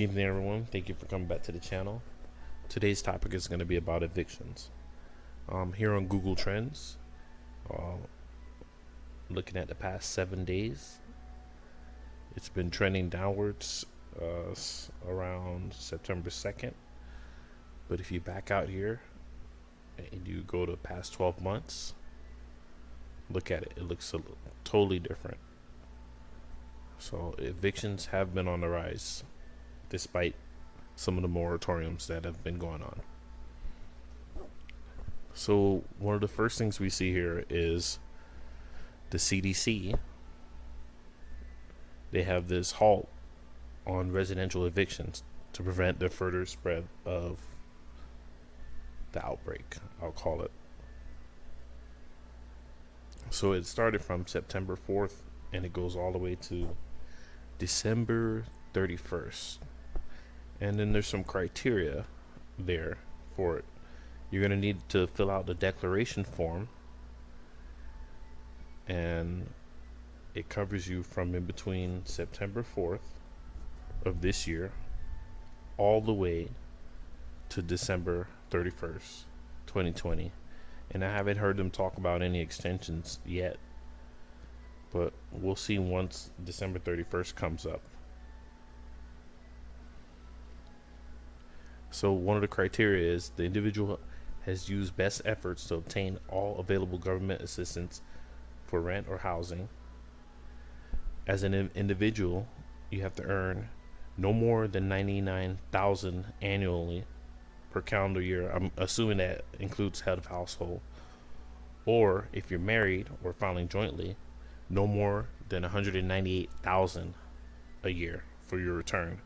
Good evening, everyone. Thank you for coming back to the channel. Today's topic is going to be about evictions. Here on Google Trends, looking at the past 7 days, it's been trending downwards around September 2nd. But if you back out here and you go to past 12 months, look at it. It looks totally different. So evictions have been on the rise, despite some of the moratoriums that have been going on. So one of the first things we see here is the CDC. They have this halt on residential evictions to prevent the further spread of the outbreak, I'll call it. So it started from September 4th and it goes all the way to December 31st. And then there's some criteria there for it. You're going to need to fill out the declaration form, and it covers you from in between September 4th of this year all the way to December 31st, 2020. And I haven't heard them talk about any extensions yet, but we'll see once December 31st comes up. So one of the criteria is the individual has used best efforts to obtain all available government assistance for rent or housing. As an individual, you have to earn no more than $99,000 annually per calendar year. I'm assuming that includes head of household. Or if you're married or filing jointly, no more than $198,000 a year for your return.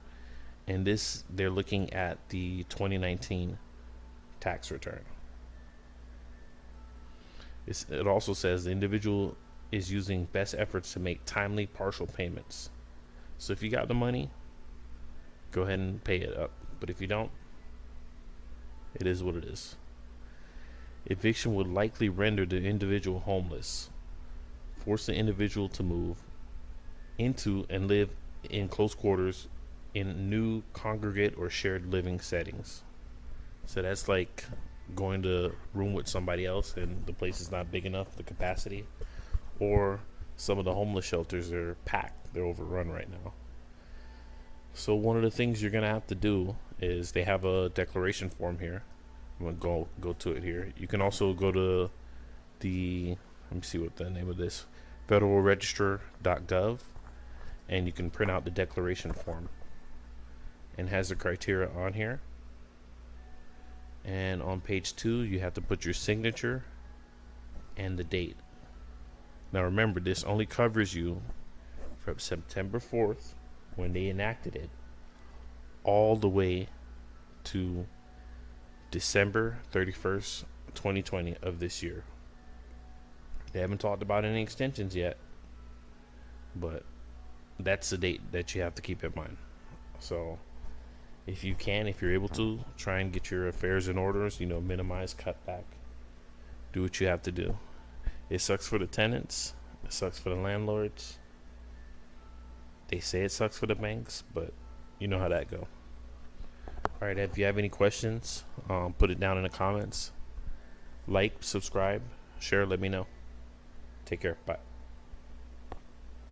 And this, they're looking at the 2019 tax return. It also says the individual is using best efforts to make timely partial payments. So if you got the money, go ahead and pay it up. But if you don't, it is what it is. Eviction would likely render the individual homeless, force the individual to move into and live in close quarters in new congregate or shared living settings. So that's like going to room with somebody else and the place is not big enough, the capacity, or some of the homeless shelters are packed, they're overrun right now. So one of the things you're gonna have to do is they have a declaration form here. I'm gonna go to it here. You can also go to the, let me see what the name of this, federalregister.gov, and you can print out the declaration form. And has the criteria on here. And on page 2 you have to put your signature and the date. Now remember, this only covers you from September 4th when they enacted it all the way to December 31st 2020 of this year. They haven't talked about any extensions yet, but that's the date that you have to keep in mind. So if you're able to, try and get your affairs in order, minimize, cut back, do what you have to do. It sucks for the tenants, it sucks for the landlords. They say it sucks for the banks, but you know how that go. Alright, if you have any questions, put it down in the comments. Like, subscribe, share, let me know. Take care, bye.